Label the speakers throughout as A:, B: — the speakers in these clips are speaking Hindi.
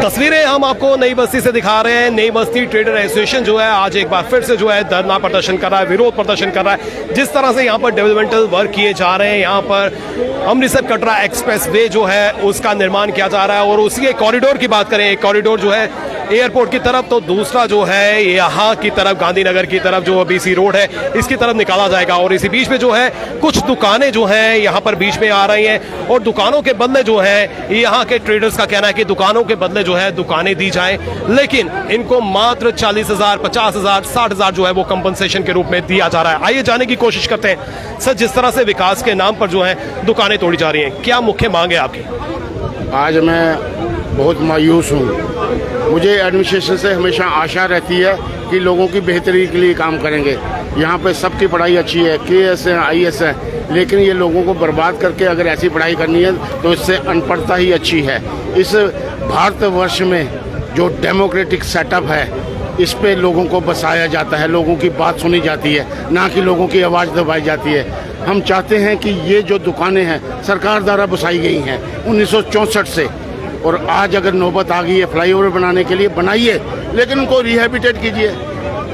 A: तस्वीरें हम आपको नई बस्ती से दिखा रहे हैं। नई बस्ती ट्रेडर एसोसिएशन जो है आज एक बार फिर से जो है धरना प्रदर्शन कर रहा है, विरोध प्रदर्शन कर रहा है। जिस तरह से यहाँ पर डेवलपमेंटल वर्क किए जा रहे हैं, यहाँ पर अमृतसर कटरा एक्सप्रेस वे जो है उसका निर्माण किया जा रहा है और उसी एक कॉरिडोर की बात करें, एक कॉरिडोर जो है एयरपोर्ट की तरफ, तो दूसरा जो है यहाँ की तरफ गांधीनगर की तरफ जो बीसी रोड है इसकी तरफ निकाला जाएगा। और इसी बीच में जो है कुछ दुकानें जो हैं यहाँ पर बीच में आ रही हैं और दुकानों के बदले जो है यहाँ के ट्रेडर्स का कहना है कि दुकानों के बदले जो है दुकानें दी जाएं, लेकिन इनको मात्र 40,000, 50,000, 60,000 जो है वो कंपनसेशन के रूप में दिया जा रहा है। आइए जाने की कोशिश करते हैं सर, जिस तरह से विकास के नाम पर जो है दुकानें तोड़ी जा रही हैं, क्या मुख्य मांग है आपकी?
B: आज मैं बहुत मायूस हूँ। मुझे एडमिनिस्ट्रेशन से हमेशा आशा रहती है कि लोगों की बेहतरी के लिए काम करेंगे। यहाँ पे सबकी पढ़ाई अच्छी है, KS है, IS है, लेकिन ये लोगों को बर्बाद करके अगर ऐसी पढ़ाई करनी है तो इससे अनपढ़ता ही अच्छी है। इस भारतवर्ष में जो डेमोक्रेटिक सेटअप है इस पे लोगों को बसाया जाता है, लोगों की बात सुनी जाती है, ना कि लोगों की आवाज़ दबाई जाती है। हम चाहते हैं कि ये जो दुकानें हैं सरकार द्वारा बसाई गई हैं 1964 से, और आज अगर नौबत आ गई है फ्लाईओवर बनाने के लिए, बनाइए, लेकिन उनको रिहेबिटेट कीजिए।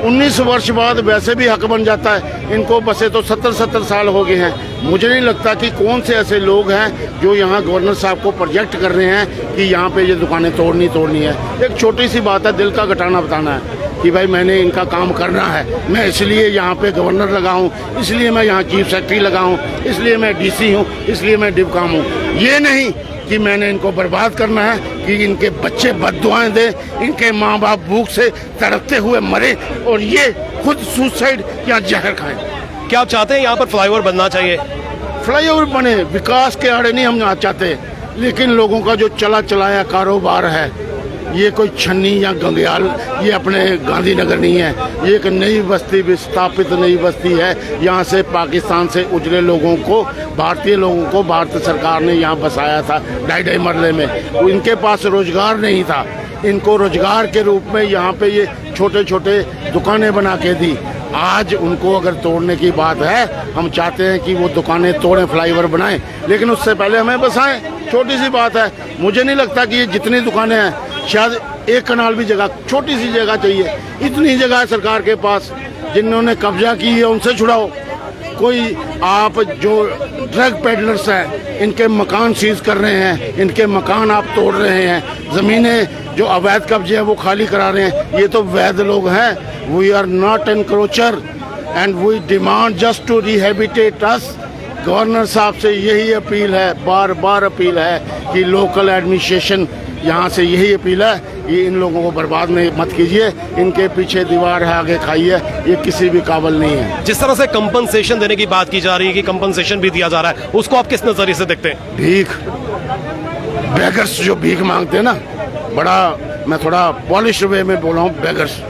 B: 19 वर्ष बाद वैसे भी हक बन जाता है। इनको बसे तो 70 साल हो गए हैं। मुझे नहीं लगता कि कौन से ऐसे लोग हैं जो यहाँ गवर्नर साहब को प्रोजेक्ट कर रहे हैं कि यहाँ पे ये दुकानें तोड़नी है। एक छोटी सी बात है, दिल का घटाना बताना है कि भाई मैंने इनका काम करना है, मैं इसलिए यहाँ पे गवर्नर लगा हूँ, इसलिए मैं यहाँ चीफ सेक्रेटरी लगा हूँ, इसलिए मैं DC हूँ, इसलिए मैं डिवकाम हूँ। ये नहीं कि मैंने इनको बर्बाद करना है कि इनके बच्चे बद्दुआएं दें, इनके माँ बाप भूख से तड़पते हुए मरे और ये खुद सुसाइड या जहर खाएं।
A: क्या आप चाहते हैं यहाँ पर फ्लाईओवर बनना चाहिए?
B: फ्लाईओवर बने, विकास के आड़े नहीं हम चाहते, लेकिन लोगों का जो चला चलाया कारोबार है, ये कोई छन्नी या गंगयाल, ये अपने गांधीनगर नहीं है, ये एक नई बस्ती, विस्थापित नई बस्ती है। यहाँ से पाकिस्तान से उजले लोगों को, भारतीय लोगों को भारत सरकार ने यहाँ बसाया था ढाई मरले में। इनके पास रोजगार नहीं था, इनको रोजगार के रूप में यहाँ पे ये छोटे छोटे दुकानें बना के दी। आज उनको अगर तोड़ने की बात है, हम चाहते हैं कि वो दुकानें तोड़ें, फ्लाईओवर बनाएं, लेकिन उससे पहले हमें बसाएं। छोटी सी बात है, मुझे नहीं लगता कि ये जितनी दुकानें हैं, शायद एक कनाल भी जगह, छोटी सी जगह चाहिए। इतनी जगह है सरकार के पास, जिन्होंने कब्जा की है उनसे छुड़ाओ। कोई आप जो ड्रग पेडलर्स हैं इनके मकान सीज कर रहे हैं, इनके मकान आप तोड़ रहे हैं, ज़मीनें जो अवैध कब्जे हैं वो खाली करा रहे हैं, ये तो वैध लोग हैं। We are not encroacher and we demand just to rehabilitate us. Governor साहब से यही अपील है, बार बार अपील है कि लोकल एडमिनिस्ट्रेशन यहाँ से यही अपील है कि इन लोगों को बर्बाद नहीं मत कीजिए, इनके पीछे दीवार है, आगे खाइए, ये किसी भी काबिल नहीं है।
A: जिस तरह से कंपनसेशन देने की बात की जा रही है कि कंपनसेशन भी दिया जा रहा है, उसको आप किस नजरिए से देखते हैं?
B: भीख, बेगर्स जो भीख मांगते हैं ना, बड़ा मैं थोड़ा पॉलिश वे में बोल रहा हूँ, बेगर्स,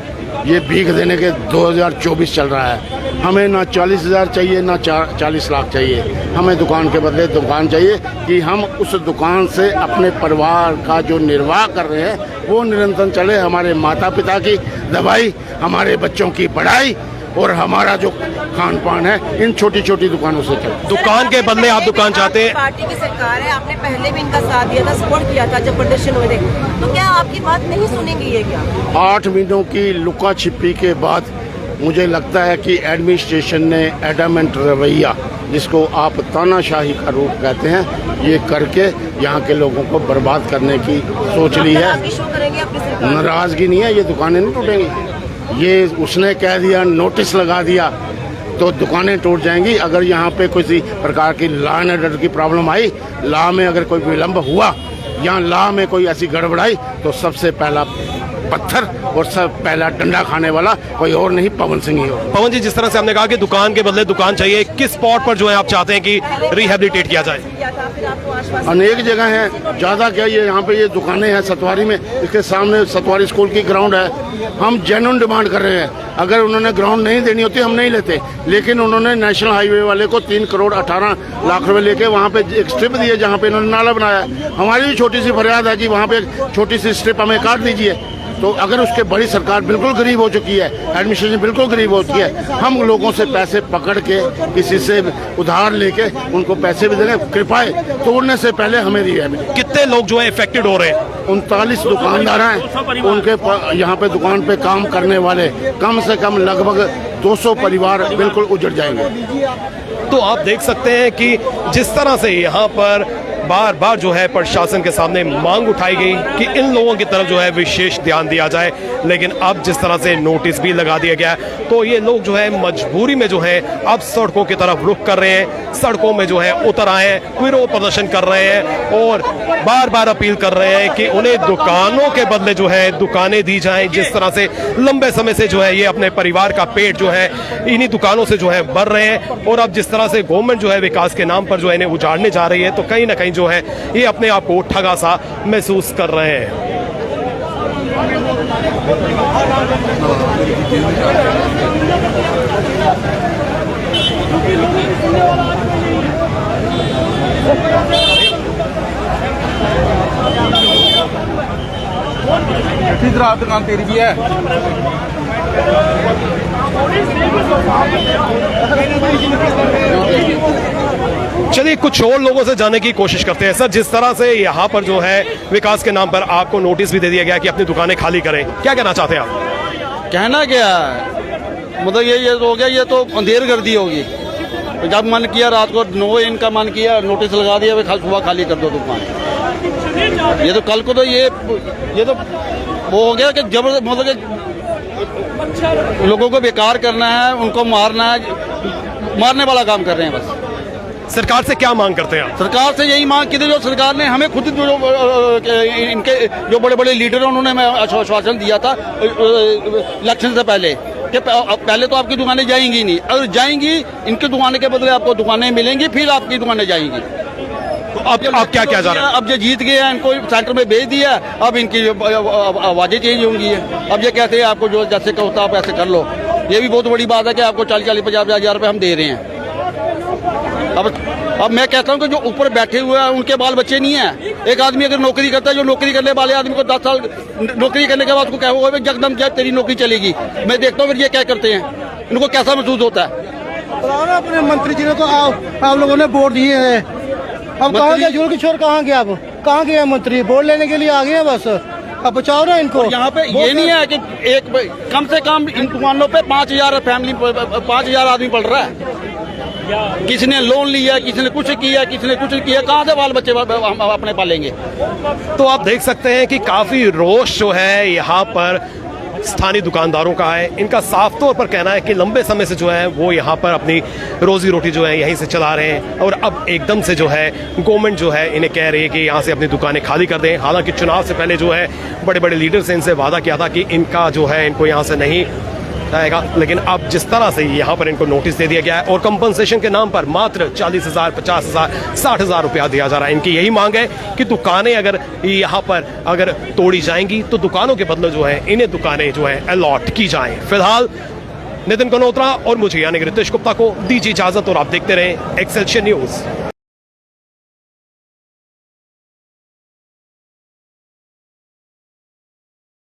B: ये भीख देने के 2024 चल रहा है। हमें ना 40,000 चाहिए ना 40 लाख चाहिए, हमें दुकान के बदले दुकान चाहिए कि हम उस दुकान से अपने परिवार का जो निर्वाह कर रहे हैं वो निरंतर चले। हमारे माता पिता की दवाई, हमारे बच्चों की पढ़ाई और हमारा जो खान पान है इन छोटी छोटी दुकानों से चले।
A: दुकान के बदले आप दुकान चाहते हैं?
C: पार्टी की सरकार है, आपने पहले भी इनका साथ दिया था, सपोर्ट किया था जब प्रदर्शन हुए थे, तो क्या आपकी बात नहीं सुनेंगे ये क्या?
B: 8 महीनों की लुका छिपी के बाद मुझे लगता है कि एडमिनिस्ट्रेशन ने एडमेंट रवैया, जिसको आप तानाशाही का रूप कहते हैं, ये करके यहाँ के लोगों को बर्बाद करने की सोच ली है। नाराजगी नहीं है, ये दुकानें नहीं टूटेंगी। ये उसने कह दिया, नोटिस लगा दिया तो दुकानें टूट जाएंगी। अगर यहाँ पे किसी प्रकार की लॉ एंड ऑर्डर की प्रॉब्लम आई, लॉ में अगर कोई विलम्ब हुआ या लॉ में कोई ऐसी गड़बड़ाई, तो सबसे पहला पत्थर और सब पहला डंडा खाने वाला कोई और नहीं, पवन सिंह ही हो।
A: पवन जी, जिस तरह से हमने कहा कि दुकान के बदले दुकान चाहिए, किस स्पॉट पर जो है आप चाहते हैं कि रिहेबिलिटेट किया जाए?
B: अनेक जगह हैं, ज़्यादा क्या, ये यहाँ पे ये दुकानें हैं सतवारी में, इसके सामने सतवारी स्कूल की ग्राउंड है। हम जेन्युइन डिमांड कर रहे हैं, अगर उन्होंने ग्राउंड नहीं देनी होती हम नहीं लेते, लेकिन उन्होंने नेशनल हाईवे वाले को 3 करोड़ 18 लाख रुपए लेके वहाँ पे एक स्ट्रिप दिए जहाँ पे इन्होंने नाला बनाया। हमारी भी छोटी सी फरियाद है कि वहाँ पे एक छोटी सी स्ट्रिप हमें काट दीजिए, तो अगर उसके बड़ी सरकार बिल्कुल गरीब हो चुकी है, एडमिनिस्ट्रेशन बिल्कुल गरीब होती है, हम लोगों से पैसे पकड़ के किसी से उधार लेके उनको पैसे भी देंगे, कृपाएं तोड़ने से पहले हमें दिया है।
A: कितने लोग जो है इफेक्टेड हो रहे हैं?
B: 39 दुकानदार हैं, उनके यहाँ पे दुकान पे काम करने वाले कम से कम लगभग 200 परिवार बिल्कुल उजड़ जाएंगे।
A: तो आप देख सकते हैं कि जिस तरह से यहाँ पर बार बार जो है प्रशासन के सामने मांग उठाई गई कि इन लोगों की तरफ जो है विशेष ध्यान दिया जाए, लेकिन अब जिस तरह से नोटिस भी लगा दिया गया तो ये लोग जो है मजबूरी में जो है अब सड़कों की तरफ रुख कर रहे हैं, सड़कों में जो है उतर आए हैं, विरोध प्रदर्शन कर रहे हैं और बार बार अपील कर रहे हैं कि उन्हें दुकानों के बदले जो है दुकानें दी जाएं। जिस तरह से लंबे समय से जो है ये अपने परिवार का पेट जो है इन्हीं दुकानों से जो है भर रहे हैं, और अब जिस तरह से गवर्नमेंट जो है विकास के नाम पर जो है इन्हें उजाड़ने जा रही है तो कहीं ना कहीं जो है ये अपने आप को ठगा सा महसूस कर रहे हैं।
D: इधर दुकान तेरी भी है।
A: चलिए कुछ और लोगों से जानने की कोशिश करते हैं। सर, जिस तरह से यहाँ पर जो है विकास के नाम पर आपको नोटिस भी दे दिया गया कि अपनी दुकानें खाली करें, क्या कहना चाहते हैं आप?
D: कहना क्या है, मतलब ये हो गया, ये तो अंधेर गर्दी होगी। जब मन किया रात को 9 इनका मन किया, नोटिस लगा दिया भाई सुबह खाली कर दो दुकान। ये तो कल को तो ये तो वो हो गया कि जबरदस्त, मतलब कि लोगों को बेकार करना है, उनको मारना है, मारने वाला काम कर रहे हैं बस।
A: सरकार से क्या मांग करते हैं आप?
D: सरकार से यही मांग की थी जो सरकार ने हमें खुद जो इनके जो बड़े बड़े लीडर हैं उन्होंने हमें आश्वासन दिया था इलेक्शन से पहले कि पहले तो आपकी दुकानें जाएंगी नहीं, अगर जाएंगी इनकी दुकानें के बदले आपको दुकानें मिलेंगी, फिर आपकी दुकानें जाएंगी।
A: तो अब क्या किया जा रहा है?
D: अब जो जीत गए हैं इनको सेंटर में भेज दिया, अब इनकी आवाजें चेंज होंगी है। अब ये कहते हैं आपको जो जैसे होता है आप ऐसे कर लो। ये भी बहुत बड़ी बात है कि आपको 40-50 हज़ार रुपये हम दे रहे हैं। अब मैं कहता हूँ कि जो ऊपर बैठे हुए हैं उनके बाल बच्चे नहीं है। एक आदमी अगर नौकरी करता है, जो नौकरी करने वाले आदमी को 10 साल नौकरी करने के बाद उसको क्या हुआ जगदम जब तेरी नौकरी चलेगी, मैं देखता हूँ फिर ये क्या करते हैं, इनको कैसा महसूस होता है।
E: अपने मंत्री जी ने तो आप लोगों ने वोट दिए हैं, अब कहाँ गया झूल किशोर, कहाँ गया, अब कहाँ गया मंत्री? वोट लेने के लिए आ गए हैं बस, अब बचाओ ना इनको।
D: यहाँ पे ये नहीं है कि एक कम से कम इन दुकानों पे 5,000 फैमिली 5,000 आदमी पड़ रहा है। किसी ने लोन लिया, किसी ने कुछ किया, किसी ने कुछ किया, कहाँ से बाल बच्चे हम अपने पालेंगे?
A: तो आप देख सकते हैं कि काफी रोष जो है यहाँ पर स्थानीय दुकानदारों का है। इनका साफ तौर पर कहना है कि लंबे समय से जो है वो यहाँ पर अपनी रोजी रोटी जो है यहीं से चला रहे हैं, और अब एकदम से जो है गवर्नमेंट जो है इन्हें कह रही है कि यहाँ से अपनी दुकानें खाली कर दें। हालांकि चुनाव से पहले जो है बड़े बड़े लीडर से इनसे वादा किया था कि इनका जो है इनको यहाँ से नहीं आएगा, लेकिन अब जिस तरह से यहाँ पर इनको नोटिस दे दिया गया है और कंपनसेशन के नाम पर मात्र 40,000, 50,000, 60,000 रुपया दिया जा रहा है। इनकी यही मांग है कि दुकानें अगर यहाँ पर अगर तोड़ी जाएंगी तो दुकानों के बदले जो है इन्हें दुकानें जो है अलॉट की जाएं। फिलहाल नितिन कनोत्रा और मुझे यानी रितेश गुप्ता को दीजिए इजाजत, और आप देखते रहें एक्सेलशियर न्यूज।